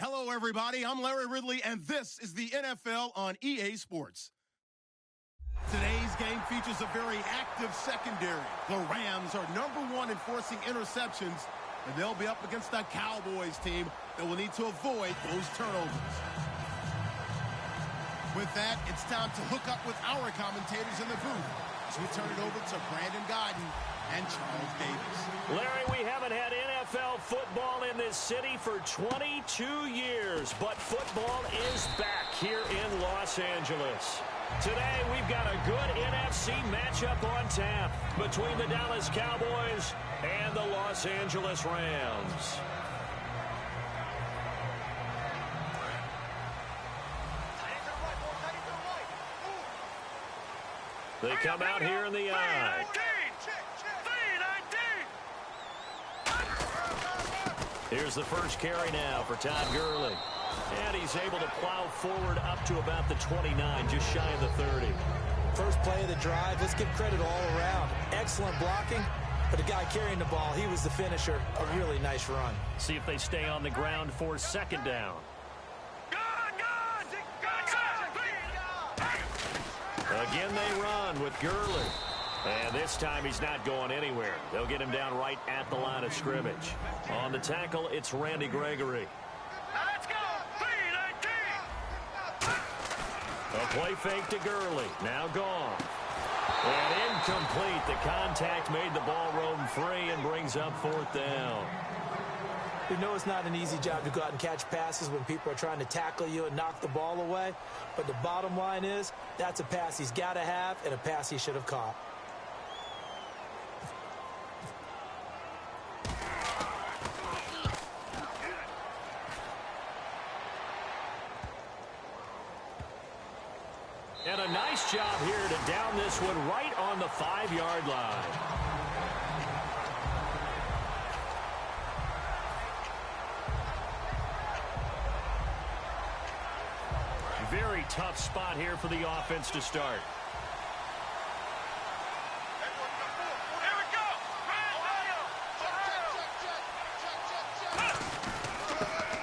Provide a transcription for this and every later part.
Hello, everybody. I'm Larry Ridley, and this is the NFL on EA Sports. Today's game features a very active secondary. The Rams are #1 in forcing interceptions, and they'll be up against a Cowboys team that will need to avoid those turnovers. With that, it's time to hook up with our commentators in the booth as we turn it over to Brandon Godden and Charles Davis. Larry, we haven't had NFL football in this city for 22 years, but football is back here in Los Angeles. Today, we've got a good NFC matchup on tap between the Dallas Cowboys and the Los Angeles Rams. They come out here in the eye. Here's the first carry now for Todd Gurley. And he's able to plow forward up to about the 29, just shy of the 30. First play of the drive, let's give credit all around. Excellent blocking, but the guy carrying the ball, he was the finisher. A really nice run. See if they stay on the ground for second down. Again, they run with Gurley. And this time he's not going anywhere. They'll get him down right at the line of scrimmage. On the tackle, it's Randy Gregory. Let's go! A play fake to Gurley. Now gone. And incomplete. The contact made the ball roam free and brings up fourth down. We know it's not an easy job to go out and catch passes when people are trying to tackle you and knock the ball away. But the bottom line is, that's a pass he's got to have and a pass he should have caught. And a nice job here to down this one right on the 5-yard line. Very tough spot here for the offense to start.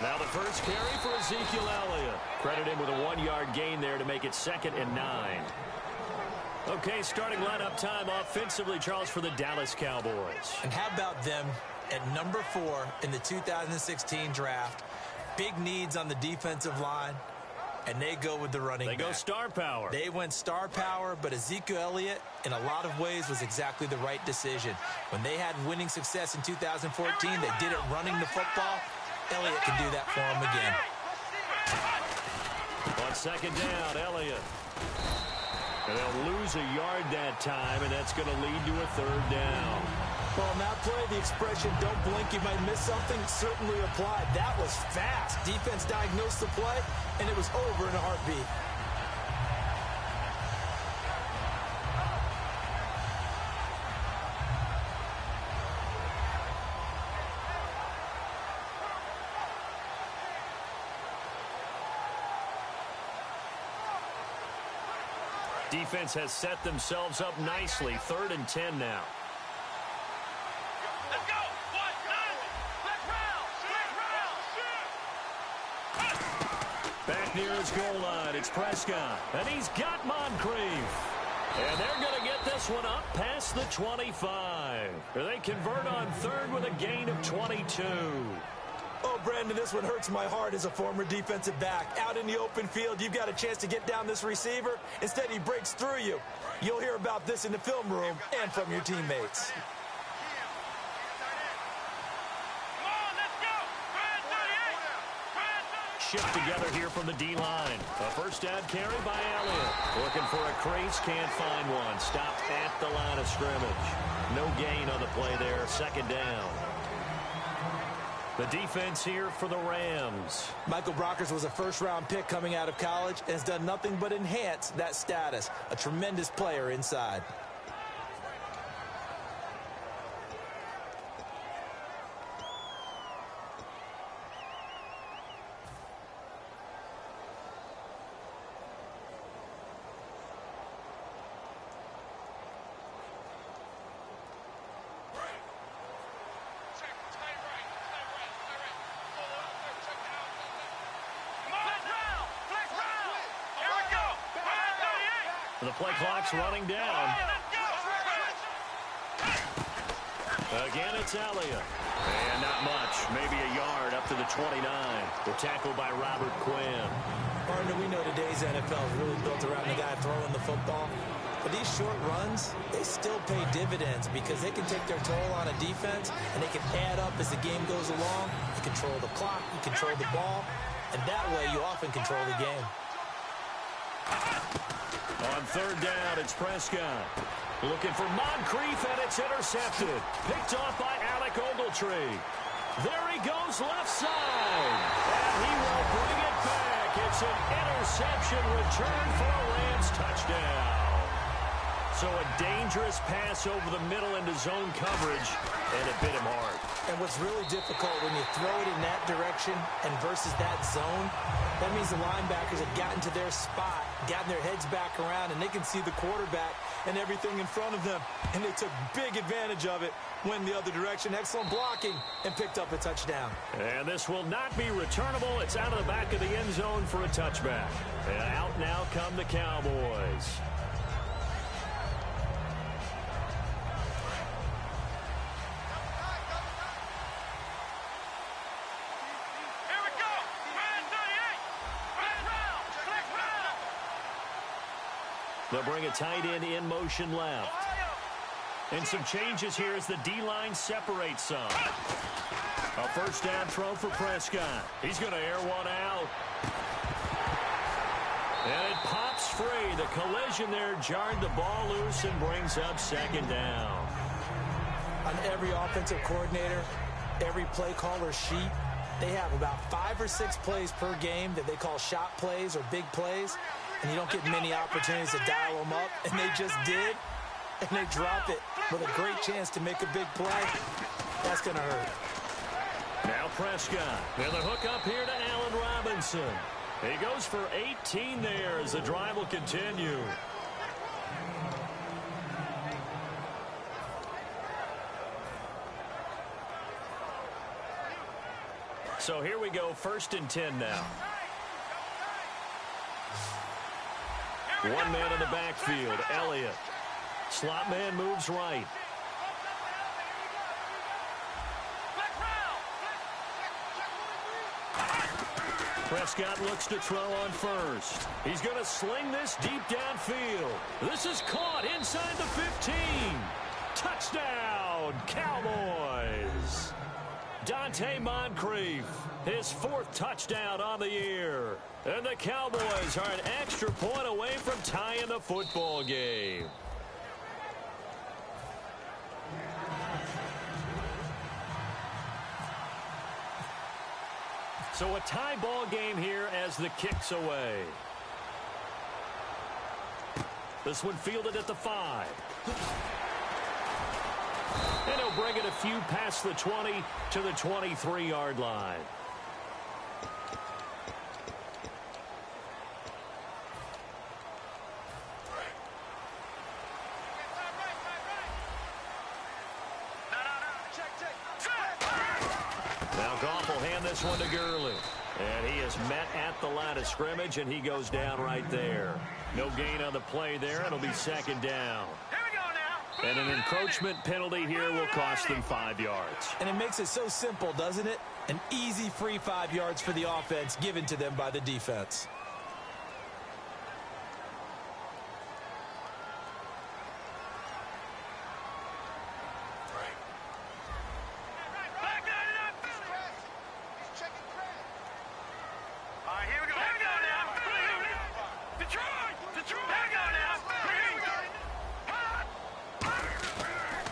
Now the first carry for Ezekiel Elliott. Credit him with a 1-yard gain there to make it 2nd and 9. Okay, starting lineup time offensively, Charles, for the Dallas Cowboys. And how about them at number 4 in the 2016 draft? Big needs on the defensive line, and they go with the running back. They go star power. They went star power, but Ezekiel Elliott, in a lot of ways, was exactly the right decision. When they had winning success in 2014, they did it running the football. Elliott can do that for him again. On second down, Elliott. And they'll lose a yard that time, and that's going to lead to a 3rd down. Well, on that play, the expression, don't blink, you might miss something, certainly applied. That was fast. Defense diagnosed the play, and it was over in a heartbeat. Defense has set themselves up nicely. 3rd and 10 now. Let's go! Back near his goal line, it's Prescott. And he's got Moncrief. And they're going to get this one up past the 25. They convert on 3rd with a gain of 22. Oh, Brandon, this one hurts my heart as a former defensive back. Out in the open field, you've got a chance to get down this receiver. Instead, he breaks through you. You'll hear about this in the film room and from your teammates. Shift together here from the D-line. A first down carry by Elliott. Looking for a crease, can't find one. Stopped at the line of scrimmage. No gain on the play there, 2nd down. The defense here for the Rams. Michael Brockers was a first-round pick coming out of college and has done nothing but enhance that status. A tremendous player inside. The play clock's running down. Again, it's Elliott. And not much. Maybe a yard up to the 29. The tackle by Robert Quinn. Partner, we know today's NFL is really built around the guy throwing the football. But these short runs, they still pay dividends because they can take their toll on a defense, and they can add up as the game goes along. You control the clock, you control the ball, and that way you often control the game. On third down, it's Prescott. Looking for Moncrief, and it's intercepted. Picked off by Alec Ogletree. There he goes left side. And he will bring it back. It's an interception return for a Rams touchdown. So a dangerous pass over the middle into zone coverage, and it bit him hard. And what's really difficult when you throw it in that direction and versus that zone, that means the linebackers have gotten to their spot, gotten their heads back around, and they can see the quarterback and everything in front of them. And they took big advantage of it, went the other direction, excellent blocking, and picked up a touchdown. And this will not be returnable. It's out of the back of the end zone for a touchback. And out now come the Cowboys. They'll bring a tight end in motion left. And some changes here as the D-line separates some. A first down throw for Prescott. He's going to air one out. And it pops free. The collision there jarred the ball loose and brings up second down. On every offensive coordinator, every play caller sheet, they have about 5 or 6 plays per game that they call shot plays or big plays. And you don't get many opportunities to dial them up, and they just did, and they drop it with a great chance to make a big play. That's going to hurt. Now Prescott. And the hook up here to Allen Robinson. He goes for 18 there as the drive will continue. So here we go, 1st and 10 now. One man in the backfield, Elliott. Slot man moves right. Prescott looks to throw on first. He's going to sling this deep downfield. This is caught inside the 15. Touchdown, Cowboys. Dante Moncrief, his 4th touchdown on the year. And the Cowboys are an extra point away from tying the football game. So a tie ball game here as the kick's away. This one fielded at the 5. And he'll bring it a few past the 20 to the 23-yard line. Now Goff will hand this one to Gurley. And he is met at the line of scrimmage, and he goes down right there. No gain on the play there. It'll be 2nd down. And an encroachment penalty here will cost them 5 yards. And it makes it so simple, doesn't it? An easy free 5 yards for the offense given to them by the defense.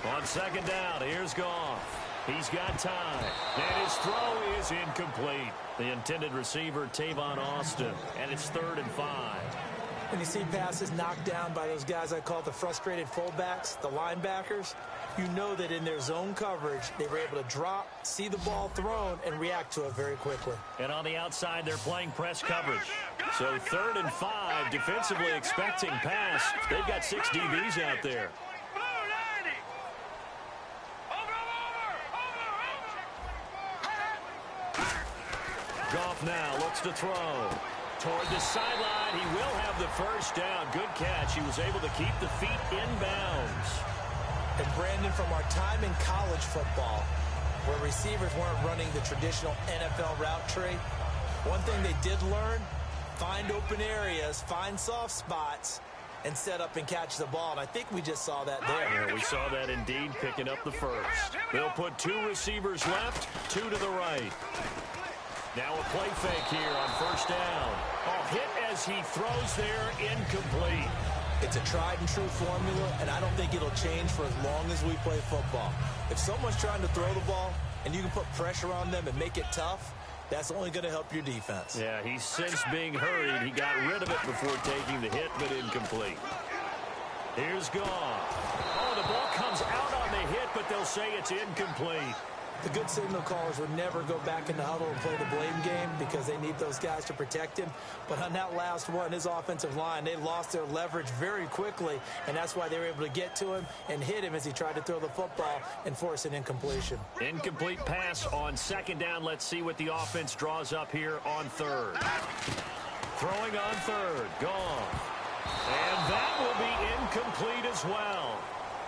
On 2nd down, here's Goff. He's got time. And his throw is incomplete. The intended receiver, Tavon Austin. And it's 3rd and 5. When you see passes knocked down by those guys I call the frustrated fullbacks, the linebackers, you know that in their zone coverage, they were able to drop, see the ball thrown, and react to it very quickly. And on the outside, they're playing press coverage. So 3rd and 5, defensively expecting pass. They've got 6 DBs out there. Goff now looks to throw. toward the sideline. He will have the first down. Good catch. He was able to keep the feet in bounds. And Brandon, from our time in college football, where receivers weren't running the traditional NFL route tree, one thing they did learn, find open areas, find soft spots, and set up and catch the ball. And I think we just saw that there. Yeah, we saw that indeed, picking up the first. They'll put 2 receivers left, 2 to the right. Now a play fake here on first down. Oh, hit as he throws there, incomplete. It's a tried-and-true formula, and I don't think it'll change for as long as we play football. If someone's trying to throw the ball and you can put pressure on them and make it tough, that's only going to help your defense. Yeah, he's since being hurried. He got rid of it before taking the hit, but incomplete. Here's gone. Oh, the ball comes out on the hit, but they'll say it's incomplete. The good signal callers would never go back in the huddle and play the blame game because they need those guys to protect him. But on that last one, his offensive line, they lost their leverage very quickly, and that's why they were able to get to him and hit him as he tried to throw the football and force an incompletion. Incomplete pass on second down. Let's see what the offense draws up here on third. Throwing on third. Gone. And that will be incomplete as well.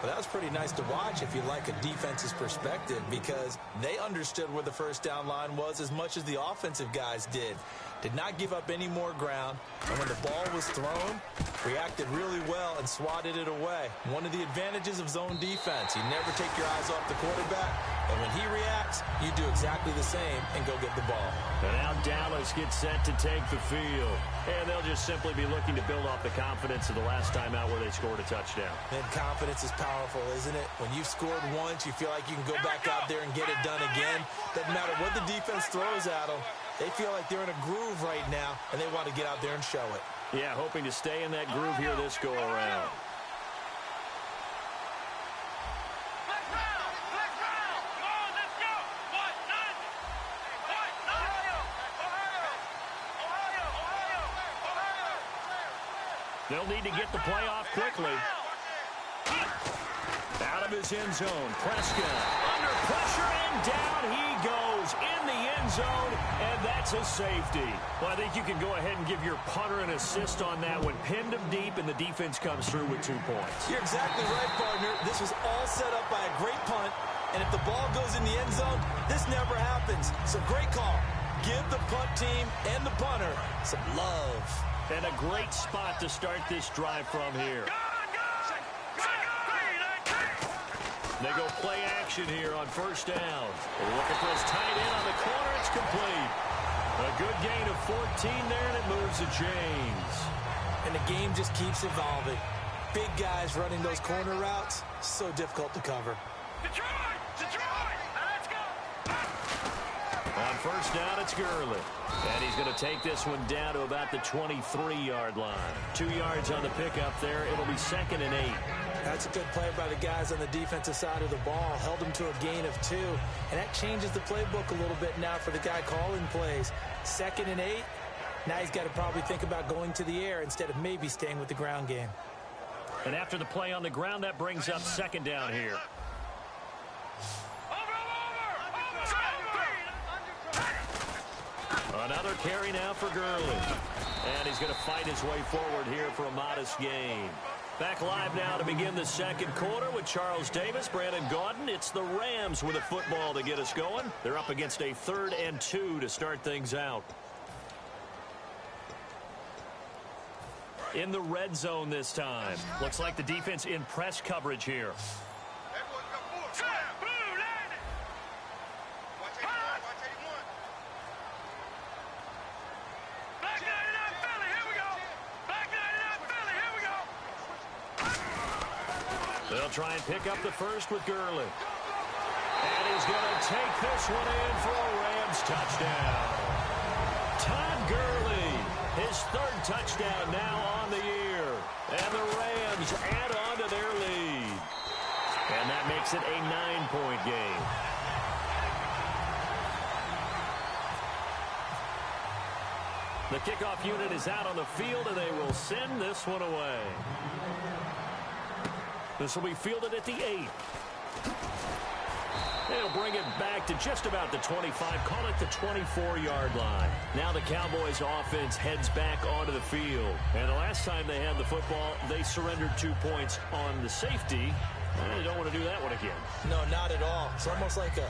Well, that was pretty nice to watch if you like a defense's perspective because they understood where the first down line was as much as the offensive guys did. Did not give up any more ground, and when the ball was thrown, reacted really well and swatted it away. One of the advantages of zone defense, you never take your eyes off the quarterback, and when he reacts, you do exactly the same and go get the ball. And now Dallas gets set to take the field, and they'll just simply be looking to build off the confidence of the last time out where they scored a touchdown. And confidence is powerful, isn't it? When you've scored once, you feel like you can go back out there and get it done again. Doesn't matter what the defense throws at them. They feel like they're in a groove right now, and they want to get out there and show it. Yeah, hoping to stay in that groove here this go-around. They'll need to get the play off quickly. Out of his end zone, Prescott under pressure, and down he goes in the end zone, and that's a safety. Well, I think you can go ahead and give your punter an assist on that one. Pinned him deep, and the defense comes through with 2 points. You're exactly right, partner. This was all set up by a great punt, and if the ball goes in the end zone, this never happens. So great call. Give the punt team and the punter some love. And a great spot to start this drive from here. They go play action here on first down. They're looking for his tight end on the corner. It's complete. A good gain of 14 there, and it moves the chains. And the game just keeps evolving. Big guys running those corner routes, so difficult to cover. Detroit! Detroit! Let's go! On first down, it's Gurley. And he's going to take this one down to about the 23-yard line. 2 yards on the pickup there. It'll be 2nd and 8. That's a good play by the guys on the defensive side of the ball. Held him to a gain of 2. And that changes the playbook a little bit now for the guy calling plays. 2nd and 8. Now he's got to probably think about going to the air instead of maybe staying with the ground game. And after the play on the ground, that brings up 2nd down here. Another carry now for Gurley. And he's going to fight his way forward here for a modest gain. Back live now to begin the second quarter with Charles Davis, Brandon Gaudin. It's the Rams with a football to get us going. They're up against a 3rd and 2 to start things out. In the red zone this time. Looks like the defense in press coverage here. They'll try and pick up the first with Gurley. And he's going to take this one in for a Rams touchdown. Todd Gurley, his 3rd touchdown now on the year. And the Rams add on to their lead. And that makes it a 9-point game. The kickoff unit is out on the field, and they will send this one away. This will be fielded at the 8. They'll bring it back to just about the 25, call it the 24-yard line. Now the Cowboys offense heads back onto the field. And the last time they had the football, they surrendered 2 points on the safety. They don't want to do that one again. No, not at all. It's almost like a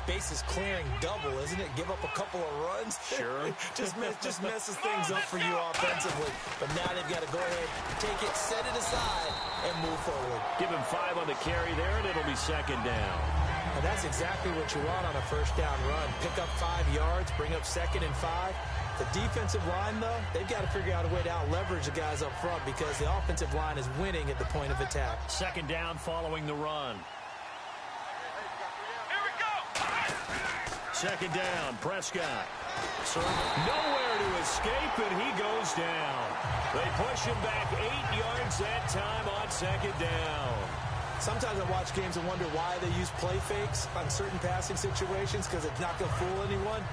bases clearing double, isn't it? Give up a couple of runs. Sure. just messes things up for you offensively. But now they've got to go ahead, take it, set it aside, and move forward. Give him 5 on the carry there, and it'll be second down. And that's exactly what you want on a first down run. Pick up 5 yards, bring up 2nd and 5. The defensive line, though, they've got to figure out a way to out-leverage the guys up front because the offensive line is winning at the point of attack. Second down following the run. Second down, Prescott. Nowhere to escape, and he goes down. They push him back 8 yards that time on second down. Sometimes I watch games and wonder why they use play fakes on certain passing situations because it's not going to fool anyone.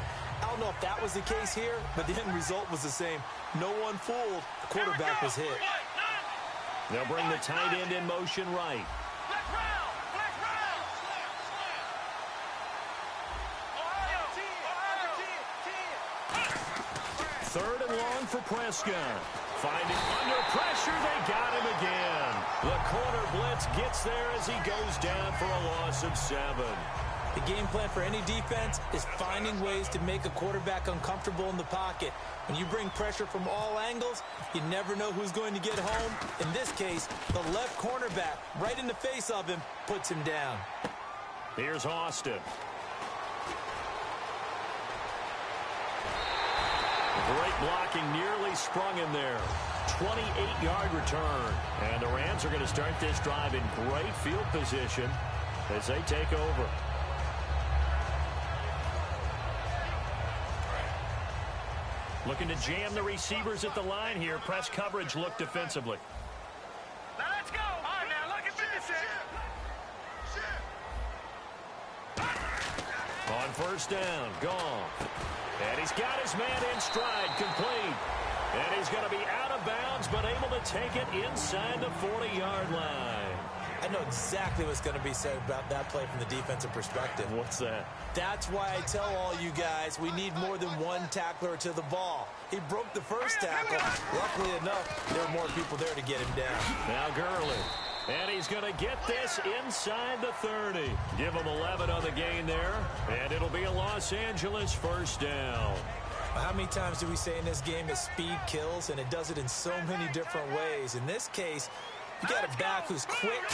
I don't know if that was the case here, but the end result was the same. No one fooled. The quarterback was hit. They'll bring the tight end in motion right. Third and long for Prescott. Finding under pressure, they got him again. The corner blitz gets there as he goes down for a loss of 7. The game plan for any defense is finding ways to make a quarterback uncomfortable in the pocket. When you bring pressure from all angles, you never know who's going to get home. In this case, the left cornerback, right in the face of him, puts him down. Here's Austin. Great blocking, nearly sprung him there. 28-yard return. And the Rams are going to start this drive in great field position as they take over. Looking to jam the receivers at the line here. Press coverage look defensively. Now let's go. All right, now look at this. On first down, Goff. And he's got his man in stride, complete. And he's going to be out of bounds, but able to take it inside the 40-yard line. I know exactly what's going to be said about that play from the defensive perspective. What's that? That's why I tell all you guys we need more than one tackler to the ball. He broke the first tackle. Luckily enough, there were more people there to get him down. Now Gurley. And he's going to get this inside the 30. Give him 11 on the gain there. And it'll be a Los Angeles first down. How many times do we say in this game that speed kills, and it does it in so many different ways? In this case, you got a back who's quick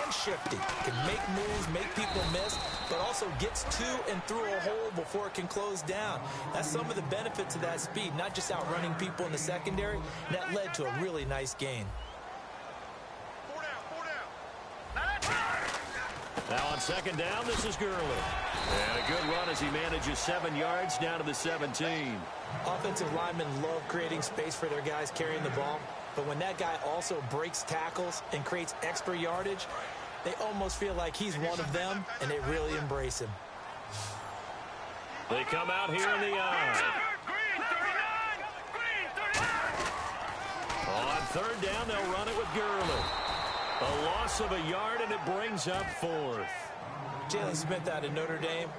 and shifty, can make moves, make people miss, but also gets to and through a hole before it can close down. That's some of the benefits of that speed, not just outrunning people in the secondary. And that led to a really nice gain. Now on second down, this is Gurley. And a good run as he manages 7 yards down to the 17. Offensive linemen love creating space for their guys carrying the ball. But when that guy also breaks tackles and creates extra yardage, they almost feel like he's one of them, and they really embrace him. They come out here in the eye. On third down, they'll run it with Gurley. A loss of a yard, and it brings up 4th. Jalen Smith out of Notre Dame.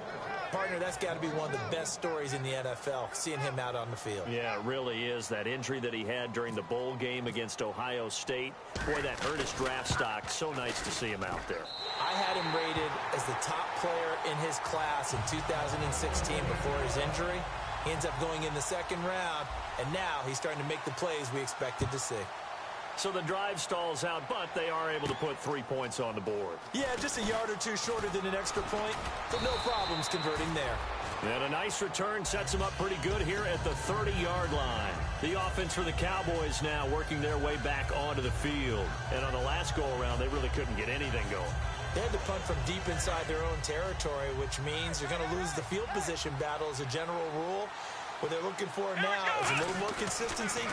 Partner, that's got to be one of the best stories in the NFL, seeing him out on the field. Yeah, it really is. That injury that he had during the bowl game against Ohio State, boy, that hurt his draft stock. So nice to see him out there. I had him rated as the top player in his class in 2016 before his injury. He ends up going in the second round, and now he's starting to make the plays we expected to see. So the drive stalls out, but they are able to put 3 points on the board. Yeah, just a yard or two shorter than an extra point, but no problems converting there. And a nice return sets them up pretty good here at the 30-yard line. The offense for the Cowboys now working their way back onto the field. And on the last go-around, they really couldn't get anything going. They had to punt from deep inside their own territory, which means you're going to lose the field position battle as a general rule. What they're looking for now is a little more consistency,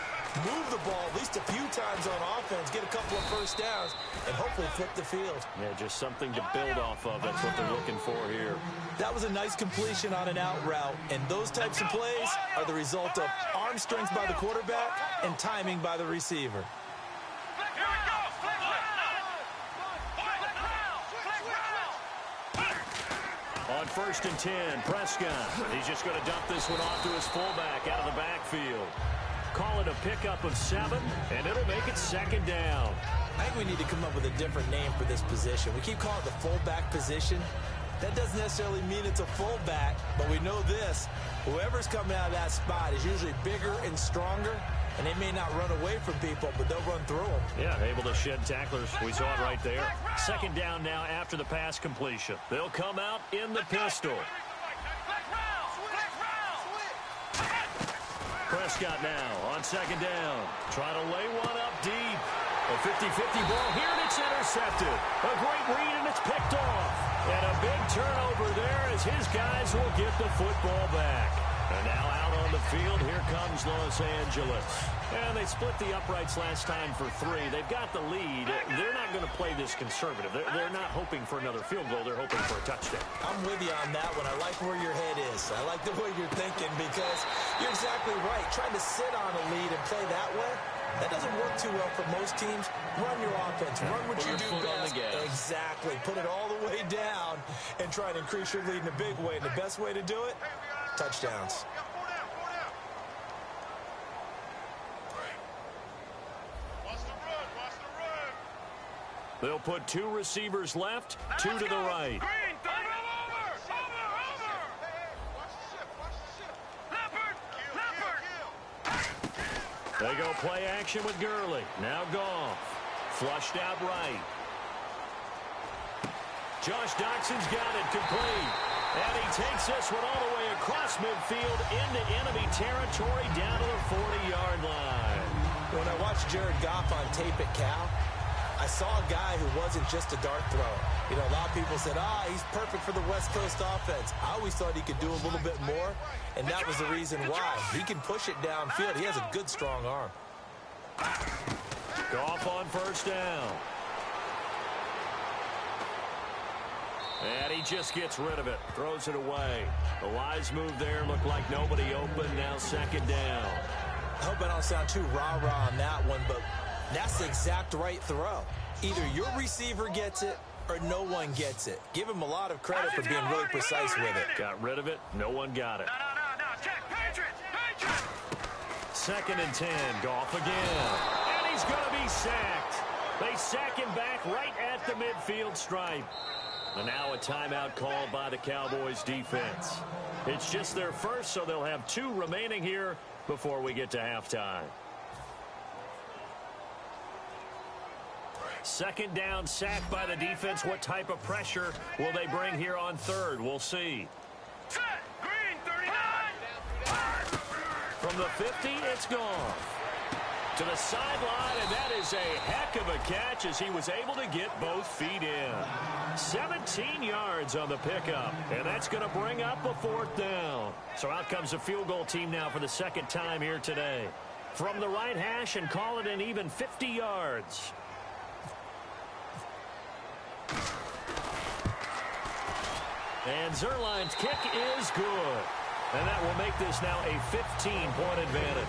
move the ball at least a few times on offense, get a couple of first downs, and hopefully flip the field. Yeah, just something to build off of. That's what they're looking for here. That was a nice completion on an out route, and those types of plays are the result of arm strength by the quarterback and timing by the receiver. On 1st and 10, Prescott. He's just going to dump this one off to his fullback out of the backfield. Call it a pickup of 7, and it'll make it 2nd down. I think we need to come up with a different name for this position. We keep calling it the fullback position. That doesn't necessarily mean it's a fullback, but we know this. Whoever's coming out of that spot is usually bigger and stronger, and they may not run away from people, but they'll run through them. Yeah, able to shed tacklers. We saw it right there. 2nd down now after the pass completion. They'll come out in the pistol. Prescott now on 2nd down. Trying to lay one up deep. A 50-50 ball here, and it's intercepted. A great read, and it's picked off. And a big turnover there as his guys will get the football back. And now out on the field, here comes Los Angeles. And they split the uprights last time for 3. They've got the lead. They're not going to play this conservative. They're not hoping for another field goal. They're hoping for a touchdown. I'm with you on that one. I like where your head is. I like the way you're thinking because you're exactly right. Trying to sit on a lead and play that way, that doesn't work too well for most teams. Run your offense. Run what you do best. Exactly. Put it all the way down and try and increase your lead in a big way. And the best way to do it, touchdowns. They'll put 2 receivers left, 2 to the right. They go play action with Gurley. Now Goff. Flushed out right. Josh Doxson's got it complete. And he takes this one all the way across midfield into enemy territory down to the 40-yard line. When I watched Jared Goff on tape at Cal, I saw a guy who wasn't just a dart thrower. You know, a lot of people said, he's perfect for the West Coast offense. I always thought he could do a little bit more, and that was the reason why. He can push it downfield. He has a good, strong arm. Goff on 1st down. And he just gets rid of it. Throws it away. The wise move there. Looked like nobody open. Now 2nd down. I hope I don't sound too rah-rah on that one, but that's the exact right throw. Either your receiver gets it or no one gets it. Give him a lot of credit for being really precise with it. Got rid of it. No one got it. No. Check. Patriots. 2nd and 10. Goff again. And he's going to be sacked. They sack him back right at the midfield stripe. And now a timeout called by the Cowboys defense. It's just their first, so they'll have 2 remaining here before we get to halftime. 2nd down, sack by the defense. What type of pressure will they bring here on 3rd? We'll see. Set. Green 39. From the 50, it's gone. To the sideline, and that is a heck of a catch as he was able to get both feet in. 17 yards on the pickup, and that's going to bring up a 4th down. So out comes a field goal team now for the 2nd time here today. From the right hash and call it an even 50 yards. And Zerline's kick is good. And that will make this now a 15-point advantage.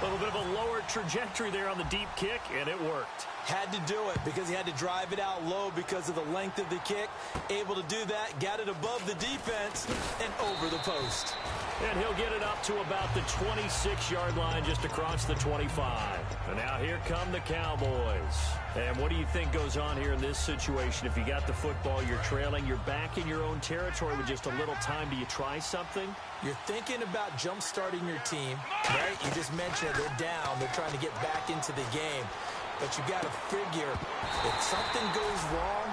A little bit of a lower trajectory there on the deep kick, and it worked. Had to do it because he had to drive it out low because of the length of the kick. Able to do that, got it above the defense and over the post. And he'll get it up to about the 26-yard line just across the 25. And now here come the Cowboys. And what do you think goes on here in this situation? If you got the football, you're trailing, you're back in your own territory with just a little time. Do you try something? You're thinking about jump-starting your team, right? You just mentioned they're down. They're trying to get back into the game. But you got to figure if something goes wrong,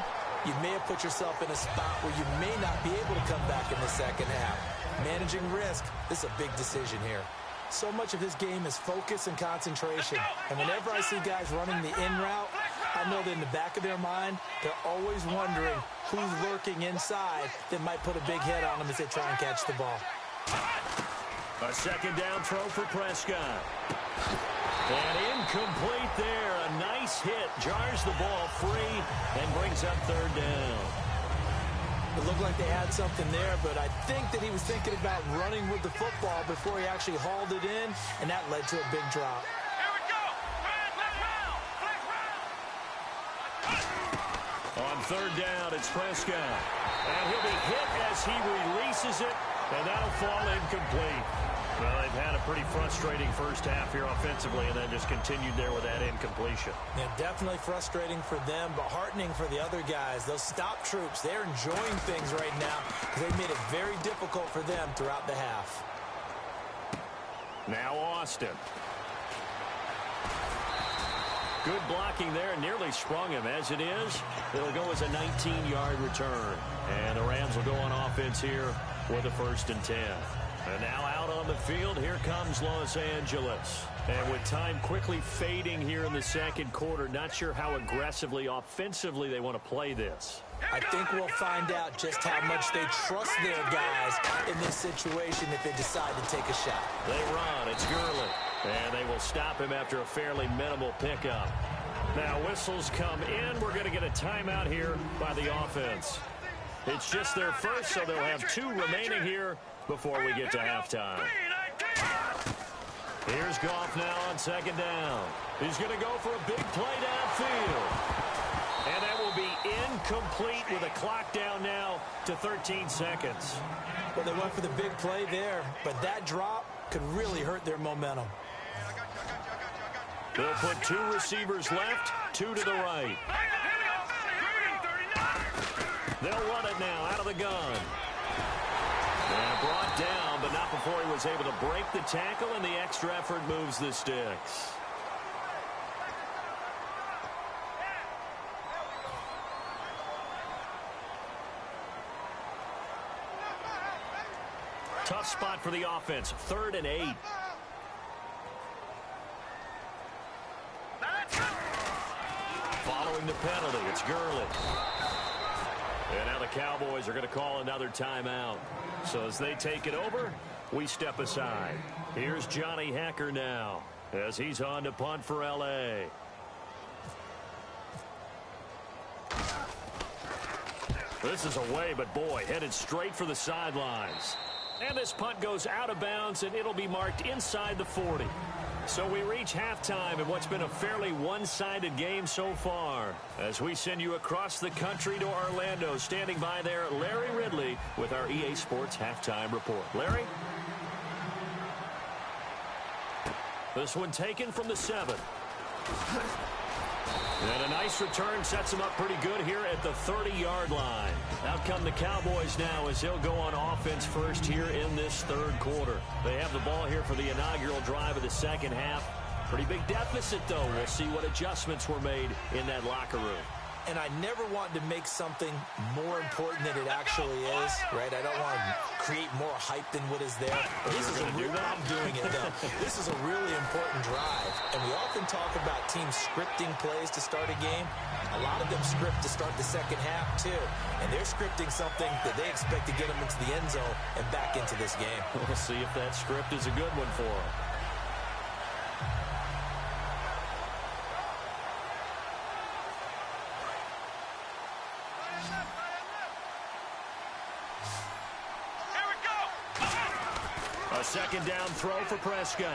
you may have put yourself in a spot where you may not be able to come back in the second half. Managing risk, this is a big decision here. So much of this game is focus and concentration. And whenever I see guys running the in route, I know that in the back of their mind, they're always wondering who's lurking inside that might put a big hit on them as they try and catch the ball. A 2nd down throw for Prescott. And incomplete there. A nice hit. Jars the ball free and brings up 3rd down. It looked like they had something there, but I think that he was thinking about running with the football before he actually hauled it in, and that led to a big drop. Here we go. Flag round. On On third down, it's Prescott. And he'll be hit as he releases it, and that'll fall incomplete. Well, they've had a pretty frustrating first half here offensively, and then just continued there with that incompletion. Yeah, definitely frustrating for them, but heartening for the other guys. Those stop troops, they're enjoying things right now because they've made it very difficult for them throughout the half. Now Austin. Good blocking there, nearly sprung him. As it is, it'll go as a 19-yard return. And the Rams will go on offense here with a 1st and 10. And now out on the field, here comes Los Angeles. And with time quickly fading here in the second quarter, not sure how aggressively, offensively they want to play this. I think we'll find out just how much they trust their guys in this situation if they decide to take a shot. They run. It's Gurley. And they will stop him after a fairly minimal pickup. Now whistles come in. We're going to get a timeout here by the offense. It's just their first, so they'll have 2 remaining here before we get to halftime. Here's Goff now on 2nd down. He's going to go for a big play downfield. And that will be incomplete with a clock down now to 13 seconds. Well, they went for the big play there, but that drop could really hurt their momentum. They'll put 2 receivers left, 2 to the right. They'll run it now out of the gun. And brought down, but not before he was able to break the tackle, and the extra effort moves the sticks. Tough spot for the offense, 3rd and 8. Following the penalty, it's Gurley. And now the Cowboys are going to call another timeout. So as they take it over, we step aside. Here's Johnny Hacker now as he's on to punt for L.A. This is away, but boy, headed straight for the sidelines. And this punt goes out of bounds, and it'll be marked inside the 40. So we reach halftime in what's been a fairly one-sided game so far. As we send you across the country to Orlando, standing by there, Larry Ridley with our EA Sports Halftime Report. Larry? This one taken from the 7. And a nice return sets him up pretty good here at the 30-yard line. Out come the Cowboys now as they'll go on offense first here in this 3rd quarter. They have the ball here for the inaugural drive of the second half. Pretty big deficit, though. We'll see what adjustments were made in that locker room. And I never want to make something more important than it actually is, right? I don't want to create more hype than what is there. But this is a real, I'm doing it, though. This is a really important drive. And we often talk about teams scripting plays to start a game. A lot of them script to start the second half, too. And they're scripting something that they expect to get them into the end zone and back into this game. We'll see if that script is a good one for them. A 2nd down throw for Prescott.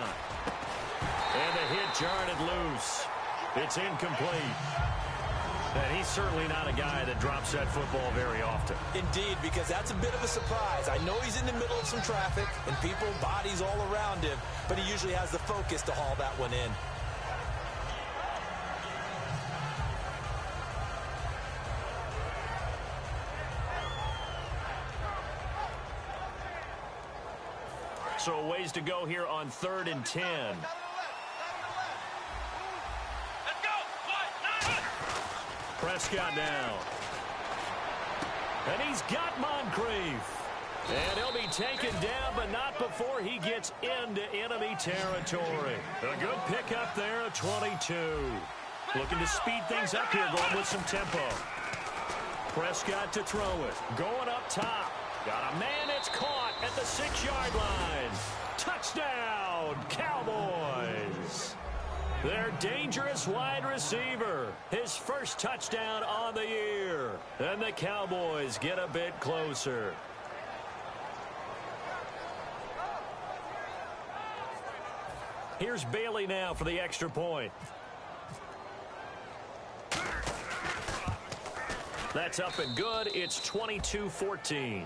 And the hit jarred it loose. It's incomplete. And he's certainly not a guy that drops that football very often. Indeed, because that's a bit of a surprise. I know he's in the middle of some traffic and people, bodies all around him, but he usually has the focus to haul that one in. So a ways to go here on 3rd and 10. Let's go. Prescott now. And he's got Moncrief. And he'll be taken down, but not before he gets into enemy territory. A good pickup there at 22. Looking to speed things up here, going with some tempo. Prescott to throw it. Going up top. Got a man, it's caught at the 6-yard line. Touchdown, Cowboys. Their dangerous wide receiver. His first touchdown on the year. And the Cowboys get a bit closer. Here's Bailey now for the extra point. That's up and good. It's 22-14.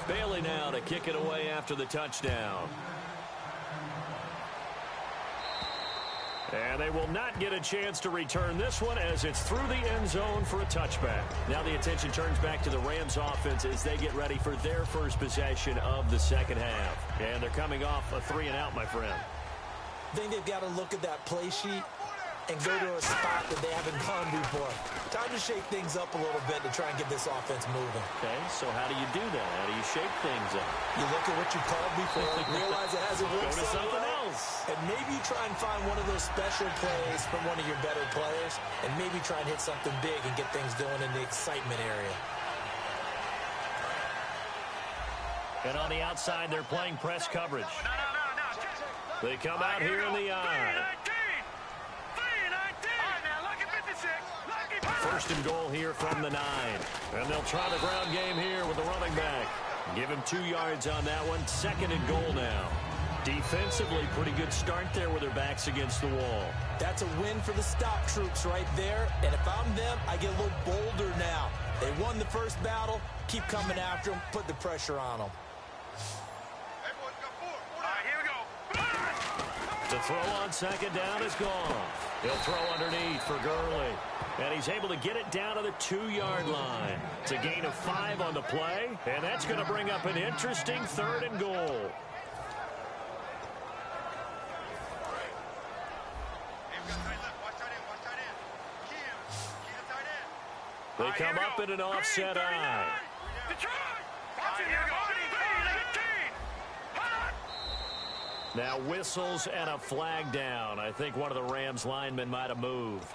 Bailey now to kick it away after the touchdown. And they will not get a chance to return this one as it's through the end zone for a touchback. Now the attention turns back to the Rams offense as they get ready for their first possession of the second half. And they're coming off a 3-and-out, my friend. I think they've got to look at that play sheet and go to a spot that they haven't gone before. Time to shake things up a little bit to try and get this offense moving. Okay, so how do you do that? How do you shake things up? You look at what you called before, realize it hasn't worked Go to something else. and maybe try and find one of those special plays from one of your better players, and maybe try and hit something big and get things going in the excitement area. And on the outside, they're playing press coverage. They come out here in the eye. First and goal here from the 9. And they'll try the ground game here with the running back. Give him 2 yards on that one. Second and goal now. Defensively, pretty good start there with their backs against the wall. That's a win for the stop troops right there. And if I'm them, I get a little bolder now. They won the first battle. Keep coming after them. Put the pressure on them. The throw on second down is gone. He'll throw underneath for Gurley. And he's able to get it down to the 2-yard line. It's a gain of 5 on the play. And that's going to bring up an interesting third and goal. They come up in an offset eye. Now whistles and a flag down. I think one of the Rams linemen might have moved.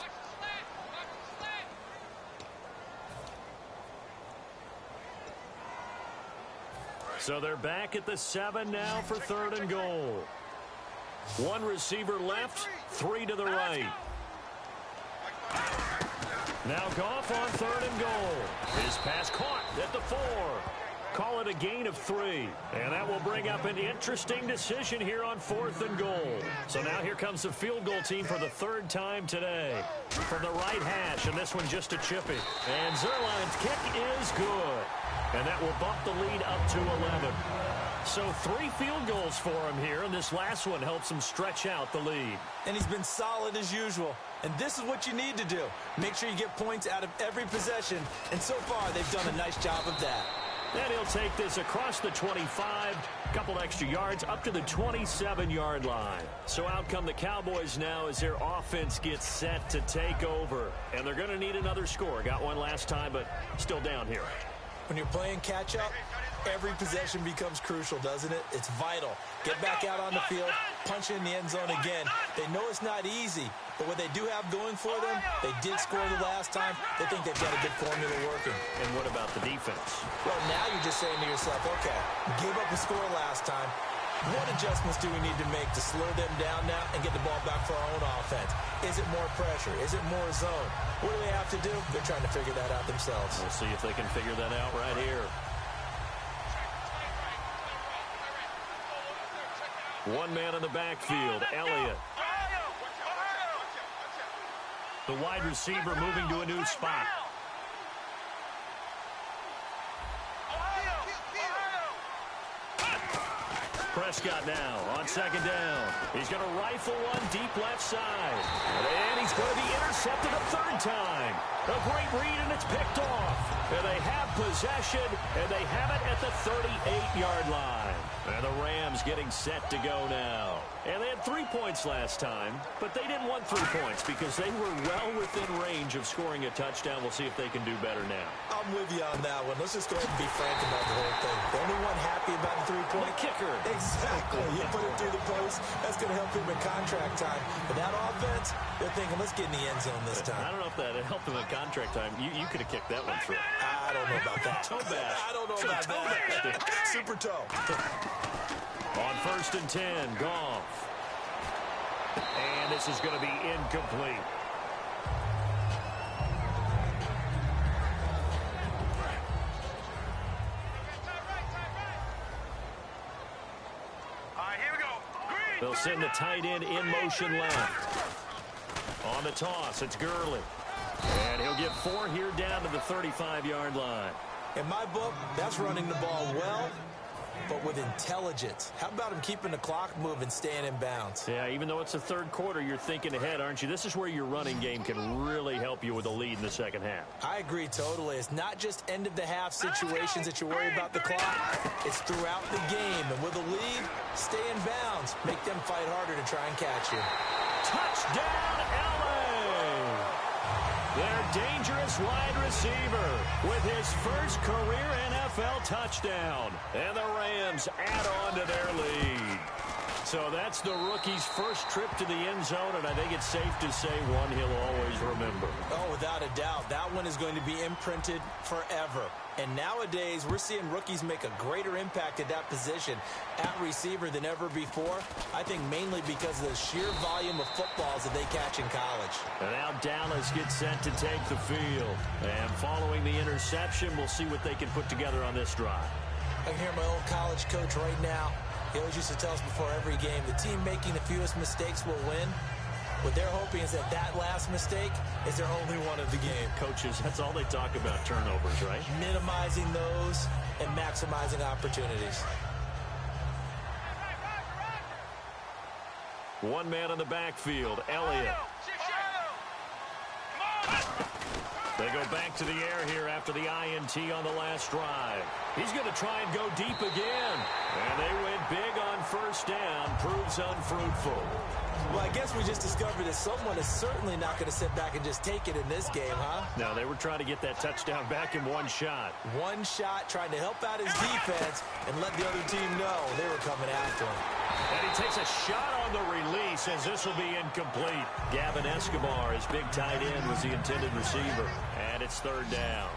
So they're back at the 7 now for third and goal. 1 receiver left, 3 to the right. Now Goff on third and goal. His pass caught at the 4. Call it a gain of 3. And that will bring up an interesting decision here on 4th and goal. So now here comes the field goal team for the 3rd time today. From the right hash, and this one just a chippy. And Zerline's kick is good. And that will bump the lead up to 11. So 3 field goals for him here, and this last one helps him stretch out the lead. And he's been solid as usual. And this is what you need to do. Make sure you get points out of every possession. And so far, they've done a nice job of that. And he'll take this across the 25, a couple extra yards, up to the 27-yard line. So out come the Cowboys now as their offense gets set to take over. And they're going to need another score. Got one last time, but still down here. When you're playing catch-up, every possession becomes crucial, doesn't it? It's vital. Get back out on the field, punch in the end zone again. They know it's not easy, but what they do have going for them, they did score the last time. They think they've got a good formula working. And what about the defense? Well, now you're just saying to yourself, okay, gave up a score last time. What adjustments do we need to make to slow them down now and get the ball back for our own offense? Is it more pressure? Is it more zone? What do they have to do? They're trying to figure that out themselves. We'll see if they can figure that out right here. 1 man in the backfield, Elliott. The wide receiver moving to a new spot. Prescott now on second down. He's going to rifle one deep left side. And he's going to be intercepted a 3rd time. A great read, and it's picked off. And they have possession, and they have it at the 38-yard line. And the Rams getting set to go now. And they had 3 points last time, but they didn't want 3 points because they were well within range of scoring a touchdown. We'll see if they can do better now. I'm with you on that one. Let's just go ahead and be frank about the whole thing. The only one happy about the 3-point kicker. Exactly. You put it through the post. That's going to help him in contract time. But that offense, they're thinking, let's get in the end zone this time. I don't know if that helped him in contract time. You could have kicked that one through. I don't know about that. Toe bash. I don't know about that. Super toe. On 1st and 10, Goff. And this is going to be incomplete. All right, here we go. Green. They'll send the tight end in motion left. On the toss, it's Gurley. And he'll get 4 here down to the 35-yard line. In my book, that's running the ball well, but with intelligence. How about him keeping the clock moving, staying in bounds? Yeah, even though it's the third quarter, you're thinking ahead, aren't you? This is where your running game can really help you with a lead in the second half. I agree totally. It's not just end-of-the-half situations that you worry about the clock. It's throughout the game. And with a lead, stay in bounds. Make them fight harder to try and catch you. Touchdown, L.A.! Their dangerous wide receiver with his first career NFL touchdown. And the Rams add on to their lead. So that's the rookie's first trip to the end zone, and I think it's safe to say one he'll always remember. Oh, without a doubt. That one is going to be imprinted forever. And nowadays, we're seeing rookies make a greater impact at that position at receiver than ever before. I think mainly because of the sheer volume of footballs that they catch in college. And now Dallas gets set to take the field. And following the interception, we'll see what they can put together on this drive. I can hear my old college coach right now. He always used to tell us before every game, the team making the fewest mistakes will win. What they're hoping is that last mistake is their only one of the game. Coaches, that's all they talk about, turnovers, right? Minimizing those and maximizing opportunities. One man in the backfield, Elliott. They go back to the air here after the INT on the last drive. He's going to try and go deep again. And they went big on first down. Proves unfruitful. Well, I guess we just discovered that someone is certainly not going to sit back and just take it in this game, huh? No, they were trying to get that touchdown back in one shot. One shot, trying to help out his defense and let the other team know they were coming after him. And he takes a shot on the release as this will be incomplete. Gavin Escobar, his big tight end, was the intended receiver. And it's third down.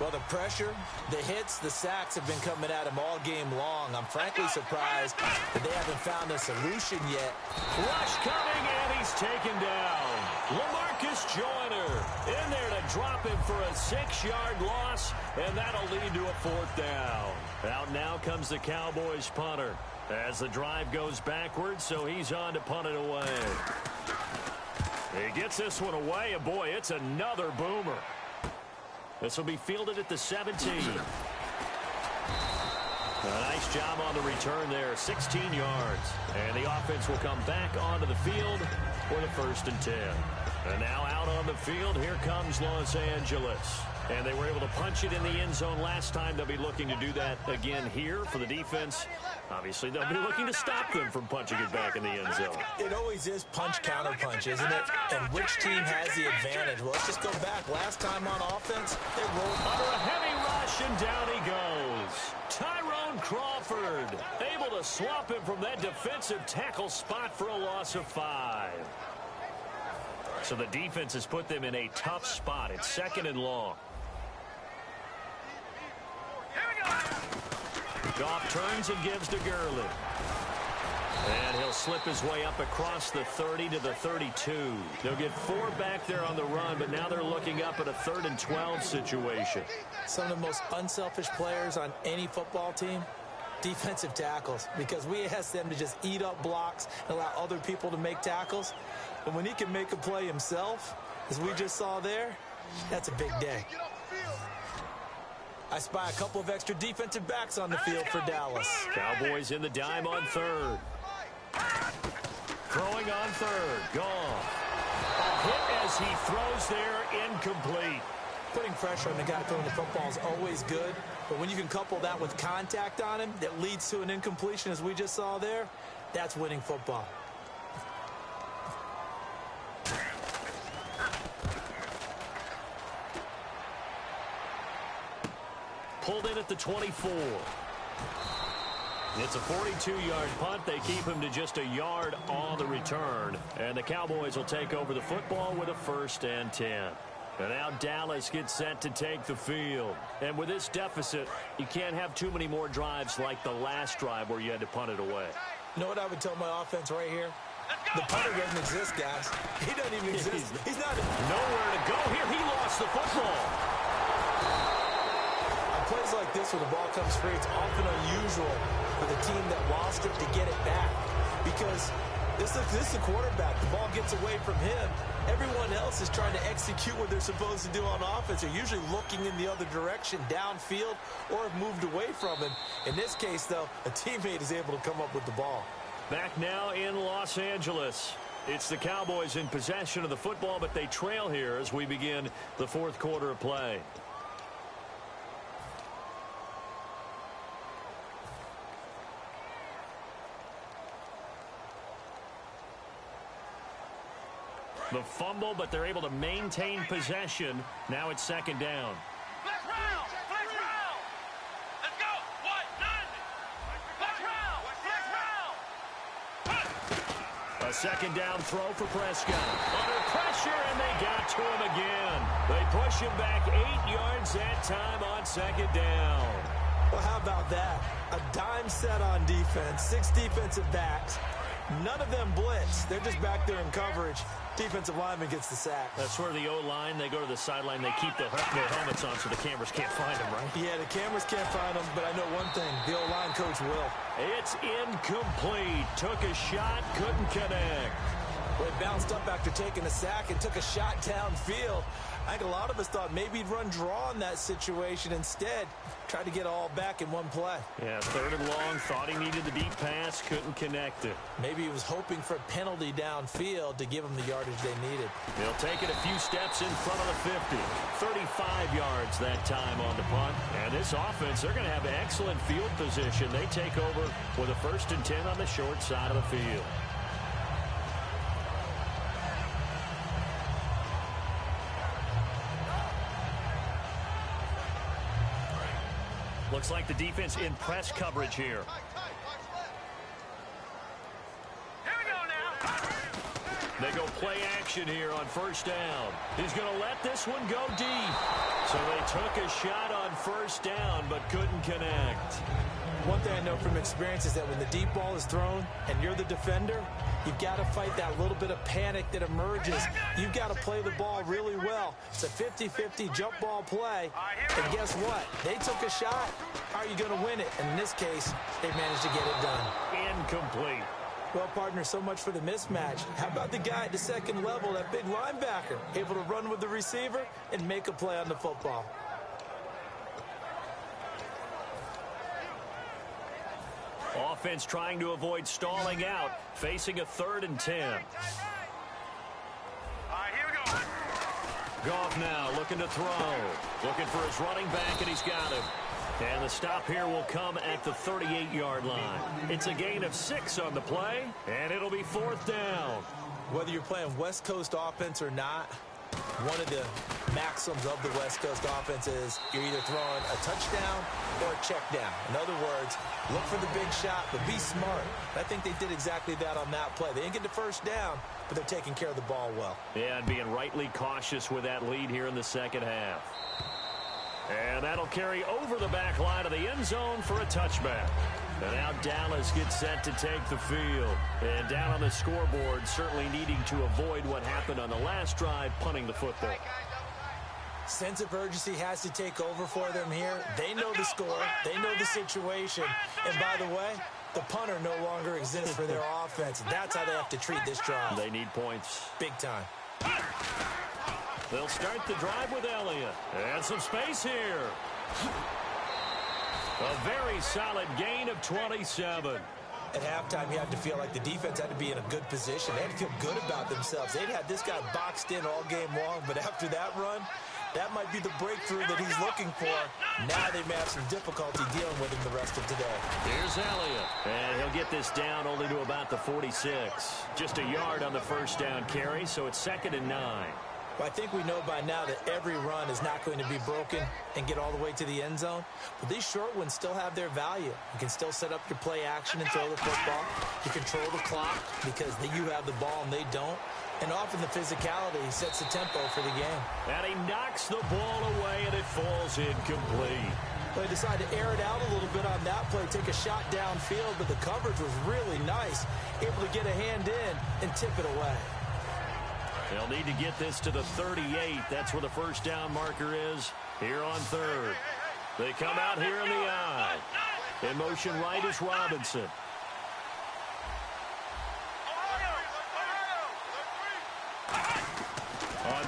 Well, the pressure, the hits, the sacks have been coming at him all game long. I'm frankly surprised that they haven't found a solution yet. Rush coming, and he's taken down. LaMarcus Joyner in there to drop him for a 6-yard loss, and that'll lead to a fourth down. Out now comes the Cowboys punter as the drive goes backwards, so he's on to punt it away. He gets this one away, and boy, it's another boomer. This will be fielded at the 17. A nice job on the return there, 16 yards. And the offense will come back onto the field for the 1st and 10. And now out on the field, here comes Los Angeles. And they were able to punch it in the end zone last time. They'll be looking to do that again here for the defense. Obviously, they'll be looking to stop them from punching it back in the end zone. It always is punch-counter-punch, isn't it? And which team has the advantage? Well, let's just go back. Last time on offense, they rolled under a heavy rush, and down he goes. Tyrone Crawford able to swap him from that defensive tackle spot for a loss of 5. So the defense has put them in a tough spot. It's 2nd and long. Goff turns and gives to Gurley. And he'll slip his way up across the 30 to the 32. They'll get 4 back there on the run, but now they're looking up at a 3rd and 12 situation. Some of the most unselfish players on any football team, defensive tackles, because we ask them to just eat up blocks and allow other people to make tackles. And when he can make a play himself, as we just saw there, that's a big day. I spy a couple of extra defensive backs on the field for Dallas. Cowboys in the dime on 3rd. Throwing on 3rd. Gone. A hit as he throws there, incomplete. Putting pressure on the guy throwing the football is always good, but when you can couple that with contact on him that leads to an incompletion, as we just saw there, that's winning football. Pulled in at the 24. It's a 42-yard punt. They keep him to just a yard on the return. And the Cowboys will take over the football with a 1st and 10. And now Dallas gets set to take the field. And with this deficit, you can't have too many more drives like the last drive where you had to punt it away. You know what I would tell my offense right here? The punter doesn't exist, guys. He doesn't even exist. He's not. Nowhere to go here. He lost the football. Plays like this where the ball comes free, it's often unusual for the team that lost it to get it back. because this is the quarterback. The ball gets away from him. Everyone else is trying to execute what they're supposed to do on offense. They're usually looking in the other direction, downfield, or have moved away from him. In this case, though, a teammate is able to come up with the ball. Back now in Los Angeles. It's the Cowboys in possession of the football, but they trail here as we begin the fourth quarter of play. The fumble, but they're able to maintain possession. Now it's second down. Flex round! Flex round! Let's go! What? None! Flex round! Flex round! A second down throw for Prescott. Under pressure, and they got to him again. They push him back 8 yards that time on second down. Well, how about that? A dime set on defense, 6 defensive backs. None of them blitz. They're just back there in coverage. Defensive lineman gets the sack. That's where the O-line, they go to the sideline, they keep their helmets on so the cameras can't find them, right? Yeah, the cameras can't find them, but I know one thing. The O-line coach will. It's incomplete. Took a shot, couldn't connect. Well, he bounced up after taking a sack and took a shot downfield. I think a lot of us thought maybe he'd run draw in that situation. Instead, tried to get all back in one play. Yeah, third and long, thought he needed the deep pass, couldn't connect it. Maybe he was hoping for a penalty downfield to give him the yardage they needed. They'll take it a few steps in front of the 50. 35 yards that time on the punt. And this offense, they're going to have excellent field position. They take over with a 1st and 10 on the short side of the field. Looks like the defense in press coverage here. Here we go now. They go play action here on 1st down. He's going to let this one go deep. So they took a shot on 1st down but couldn't connect. One thing I know from experience is that when the deep ball is thrown and you're the defender, you've got to fight that little bit of panic that emerges. You've got to play the ball really well. It's a 50-50 jump ball play. And guess what? They took a shot. How are you going to win it? And in this case, they managed to get it done. Incomplete. Well, partner, so much for the mismatch. How about the guy at the second level, that big linebacker, able to run with the receiver and make a play on the football? Offense trying to avoid stalling out, facing a 3rd and 10. All right, here we go. Goff now looking to throw. Looking for his running back, and he's got him. And the stop here will come at the 38-yard line. It's a gain of 6 on the play, and it'll be 4th down. Whether you're playing West Coast offense or not, one of the maxims of the West Coast offense is you're either throwing a touchdown or a check down. In other words, look for the big shot, but be smart. I think they did exactly that on that play. They didn't get the 1st down, but they're taking care of the ball well. Yeah, and being rightly cautious with that lead here in the second half. And that'll carry over the back line of the end zone for a touchback. And now Dallas gets set to take the field. And down on the scoreboard, certainly needing to avoid what happened on the last drive, punting the football. Sense of urgency has to take over for them here. They know the score. They know the situation. And by the way, the punter no longer exists for their offense. That's how they have to treat this drive. They need points. Big time. They'll start the drive with Elliott. And some space here. A very solid gain of 27. At halftime, you have to feel like the defense had to be in a good position. They had to feel good about themselves. They'd had this guy boxed in all game long, but after that run, that might be the breakthrough that he's looking for. Now they may have some difficulty dealing with him the rest of today. Here's Elliott. And he'll get this down only to about the 46. Just a yard on the 1st down carry, so it's 2nd and 9. Well, I think we know by now that every run is not going to be broken and get all the way to the end zone. But these short ones still have their value. You can still set up your play action and throw the football. You control the clock because you have the ball and they don't. And often the physicality sets the tempo for the game. And he knocks the ball away, and it falls incomplete. They decided to air it out a little bit on that play, take a shot downfield, but the coverage was really nice. Able to get a hand in and tip it away. They'll need to get this to the 38. That's where the 1st down marker is here on 3rd. They come out here in the I. In motion right is Robinson.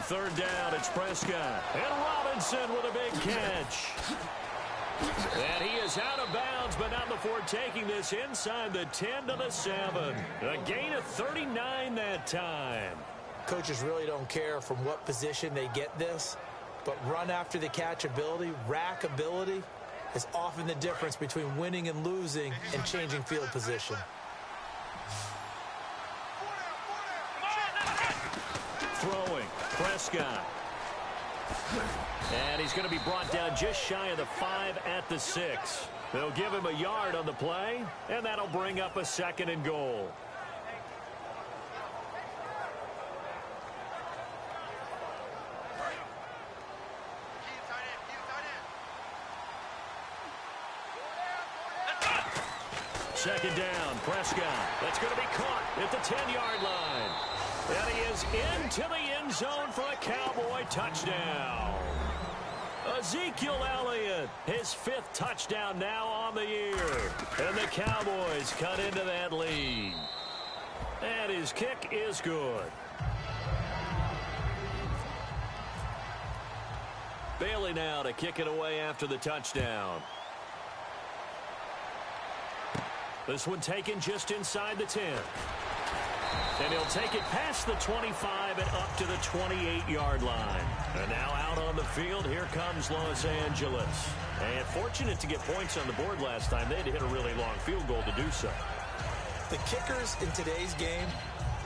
third down, it's Prescott. And Robinson with a big catch. And he is out of bounds, but not before taking this inside the 10 to the 7. A gain of 39 that time. Coaches really don't care from what position they get this, but run after the catch ability, rack ability, is often the difference between winning and losing and changing field position. Throwing, Prescott. And he's going to be brought down just shy of the 5 at the 6. They'll give him a yard on the play, and that'll bring up a 2nd and goal. Second down, Prescott. That's going to be caught at the 10-yard line. And he is into the end zone for a Cowboy touchdown. Ezekiel Elliott, his 5th touchdown now on the year. And the Cowboys cut into that lead. And his kick is good. Bailey now to kick it away after the touchdown. This one taken just inside the 10. And he'll take it past the 25 and up to the 28-yard line. And now out on the field, here comes Los Angeles. And fortunate to get points on the board last time. They had to hit a really long field goal to do so. The kickers in today's game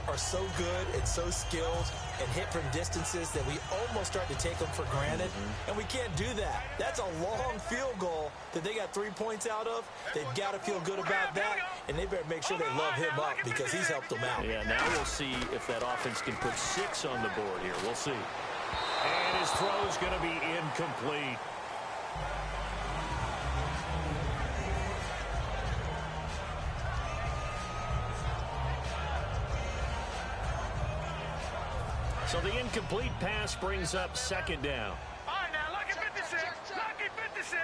are so good and so skilled and hit from distances that we almost start to take them for granted. And we can't do that. That's a long field goal that they got 3 points out of. They've got to feel good about that, and they better make sure they love him up because he's helped them out. Yeah, now we'll see if that offense can put 6 on the board here. We'll see. And his throw is going to be incomplete. So the incomplete pass brings up 2nd down. All right, now, lucky 56. Lucky 56.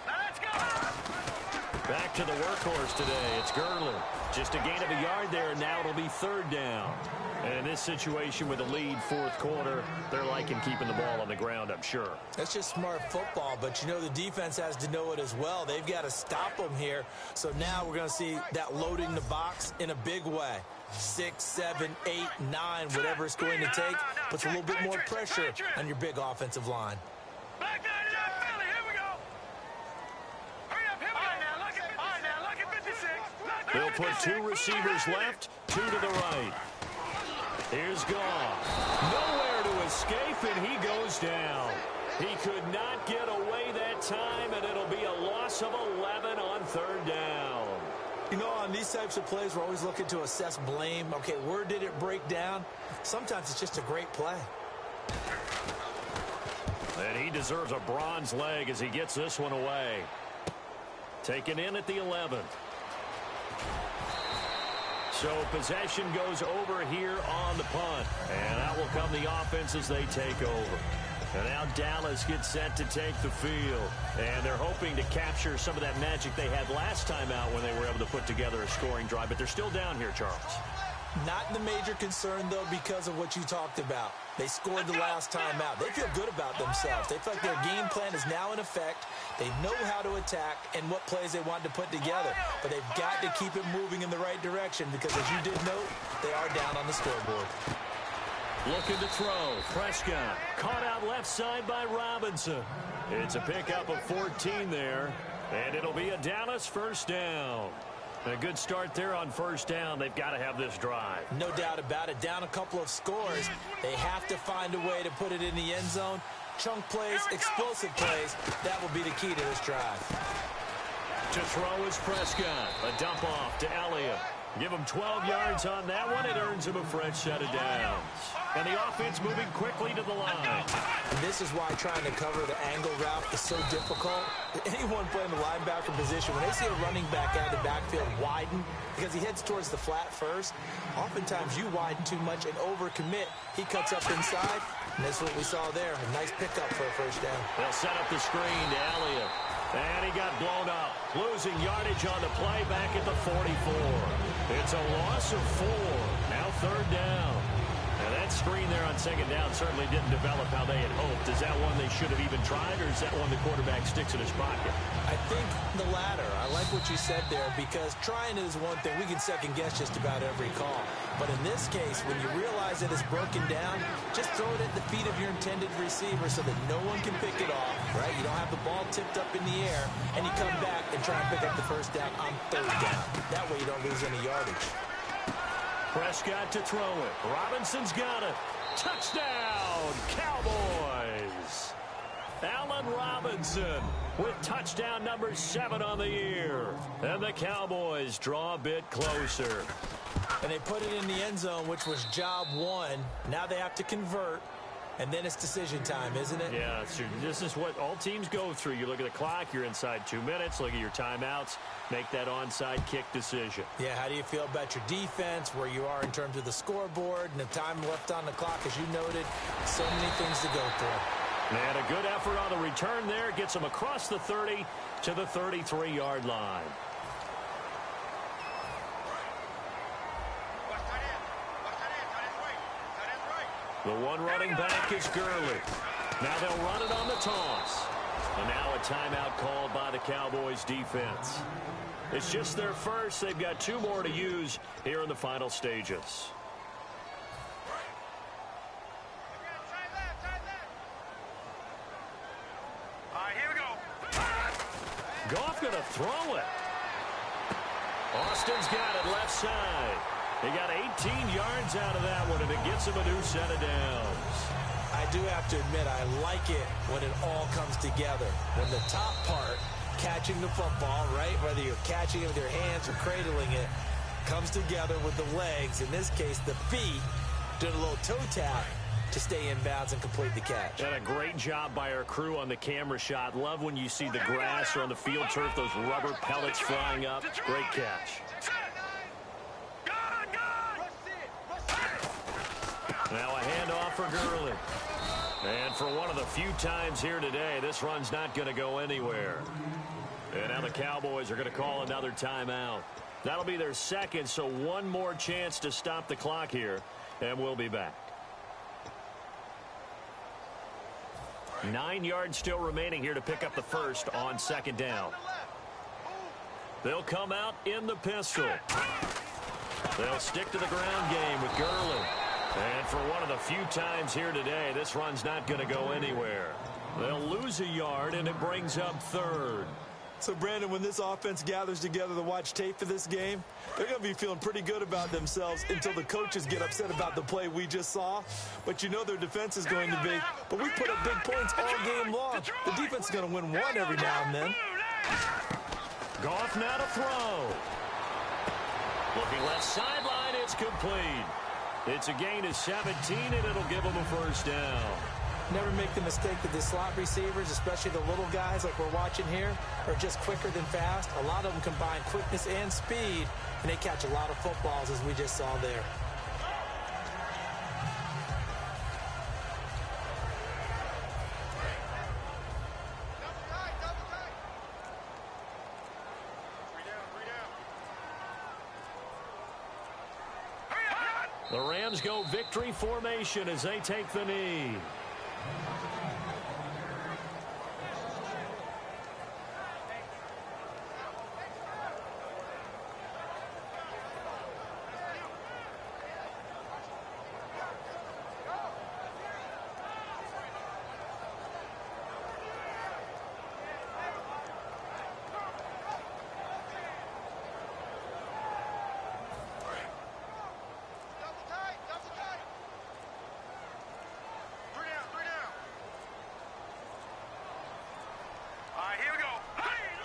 Now, let's go. Back to the workhorse today. It's Gurley. Just a gain of a yard there, and now it'll be 3rd down. And in this situation with a lead 4th quarter, they're liking keeping the ball on the ground, I'm sure. That's just smart football, but you know the defense has to know it as well. They've got to stop them here. So now we're going to see that loading the box in a big way. 6, 7, 8, 9, whatever it's going to take, puts a little bit more pressure on your big offensive line. Back down to that Philly. Here we go. Hurry up. Here we go. All right, now, lucky 56. They'll put 2 receivers left, 2 to the right. Here's Goff. Nowhere to escape, and he goes down. He could not get away that time, and it'll be a loss of 11 on 3rd down. You know, on these types of plays, we're always looking to assess blame. Okay, where did it break down? Sometimes it's just a great play. And he deserves a bronze leg as he gets this one away. Taken in at the 11th. So possession goes over here on the punt. And out will come the offense as they take over. And now Dallas gets set to take the field. And they're hoping to capture some of that magic they had last time out when they were able to put together a scoring drive. But they're still down here, Charles. Not the major concern, though, because of what you talked about. They scored the last time out. They feel good about themselves. They feel like their game plan is now in effect. They know how to attack and what plays they want to put together. But they've got to keep it moving in the right direction because, as you did note, they are down on the scoreboard. Looking to throw. Prescott caught out left side by Robinson. It's a pickup of 14 there, and it'll be a Dallas 1st down. A good start there on 1st down. They've got to have this drive. No doubt about it. Down a couple of scores. They have to find a way to put it in the end zone. Chunk plays, explosive plays. That will be the key to this drive. To throw is Prescott. A dump off to Elliott. Give him 12 yards on that one. It earns him a fresh set of downs. And the offense moving quickly to the line. And this is why trying to cover the angle route is so difficult. Anyone playing the linebacker position, when they see a running back out of the backfield widen, because he heads towards the flat first, oftentimes you widen too much and overcommit. He cuts up inside, and that's what we saw there. A nice pickup for a 1st down. They'll set up the screen to Elliott. And he got blown up, losing yardage on the play back at the 44. It's a loss of 4. Now 3rd down. And that's screen there on second down certainly didn't develop how they had hoped. Is that one they should have even tried, or is that one the quarterback sticks in his pocket? I think the latter. I like what you said there, because trying is one thing. We can second-guess just about every call. But in this case, when you realize that it's broken down, just throw it at the feet of your intended receiver so that no one can pick it off, right? You don't have the ball tipped up in the air, and you come back and try and pick up the first down on third down. That way you don't lose any yardage. Prescott to throw it. Robinson's got it. Touchdown, Cowboys. Allen Robinson with touchdown number 7 on the year. And the Cowboys draw a bit closer. And they put it in the end zone, which was job 1. Now they have to convert. And then it's decision time, isn't it? Yeah, so this is what all teams go through. You look at the clock, you're inside 2 minutes, look at your timeouts, make that onside kick decision. Yeah, how do you feel about your defense, where you are in terms of the scoreboard, and the time left on the clock, as you noted? So many things to go through. And a good effort on the return there. Gets them across the 30 to the 33-yard line. The one running back is Gurley. Now they'll run it on the toss. And now a timeout called by the Cowboys defense. It's just their first. They've got 2 more to use here in the final stages. All right, here we go. Goff going to throw it. Austin's got it left side. He got 18 yards out of that one, and it gets him a new set of downs. I do have to admit, I like it when it all comes together. When the top part, catching the football, right, whether you're catching it with your hands or cradling it, comes together with the legs. In this case, the feet, doing a little toe tap to stay in bounds and complete the catch. And a great job by our crew on the camera shot. Love when you see the grass or on the field turf, those rubber pellets flying up. Great catch. Now a handoff for Gurley. And for one of the few times here today, this run's not going to go anywhere. And now the Cowboys are going to call another timeout. That'll be their second, so one more chance to stop the clock here, and we'll be back. 9 yards still remaining here to pick up the first on second down. They'll come out in the pistol. They'll stick to the ground game with Gurley. And for one of the few times here today, this run's not going to go anywhere. They'll lose a yard, and it brings up third. So, Brandon, when this offense gathers together to watch tape for this game, they're going to be feeling pretty good about themselves until the coaches get upset about the play we just saw. But you know their defense is going to be. But we put up big points all game long. The defense is going to win one every now and then. Goff now to throw. Looking left sideline, it's complete. It's a gain of 17, and it'll give them a first down. Never make the mistake that the slot receivers, especially the little guys like we're watching here, are just quicker than fast. A lot of them combine quickness and speed, and they catch a lot of footballs, as we just saw there. The Rams go victory formation as they take the knee.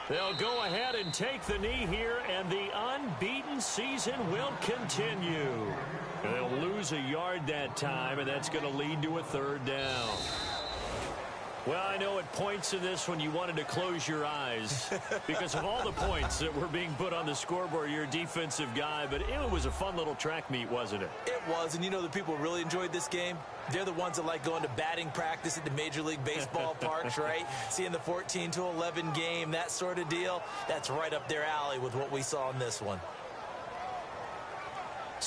They'll go ahead and take the knee here, and the unbeaten season will continue. They'll lose a yard that time, and that's going to lead to a third down. Well, I know at points in this when you wanted to close your eyes because of all the points that were being put on the scoreboard. You're a defensive guy, but it was a fun little track meet, wasn't it? It was, and you know the people who really enjoyed this game? They're the ones that like going to batting practice at the Major League Baseball parks, right? Seeing the 14-11 game, that sort of deal. That's right up their alley with what we saw in this one.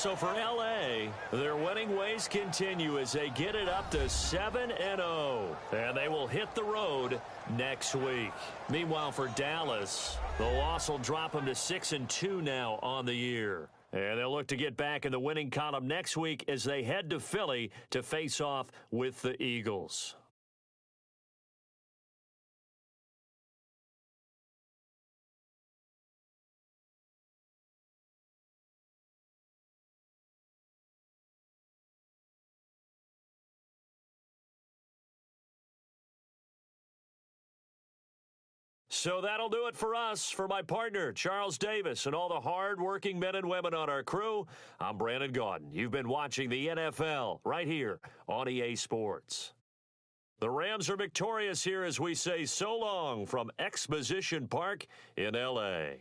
So for L.A., their winning ways continue as they get it up to 7-0. And they will hit the road next week. Meanwhile, for Dallas, the loss will drop them to 6-2 now on the year. And they'll look to get back in the winning column next week as they head to Philly to face off with the Eagles. So that'll do it for us. For my partner, Charles Davis, and all the hard-working men and women on our crew, I'm Brandon Gaudin. You've been watching the NFL right here on EA Sports. The Rams are victorious here as we say so long from Exposition Park in L.A.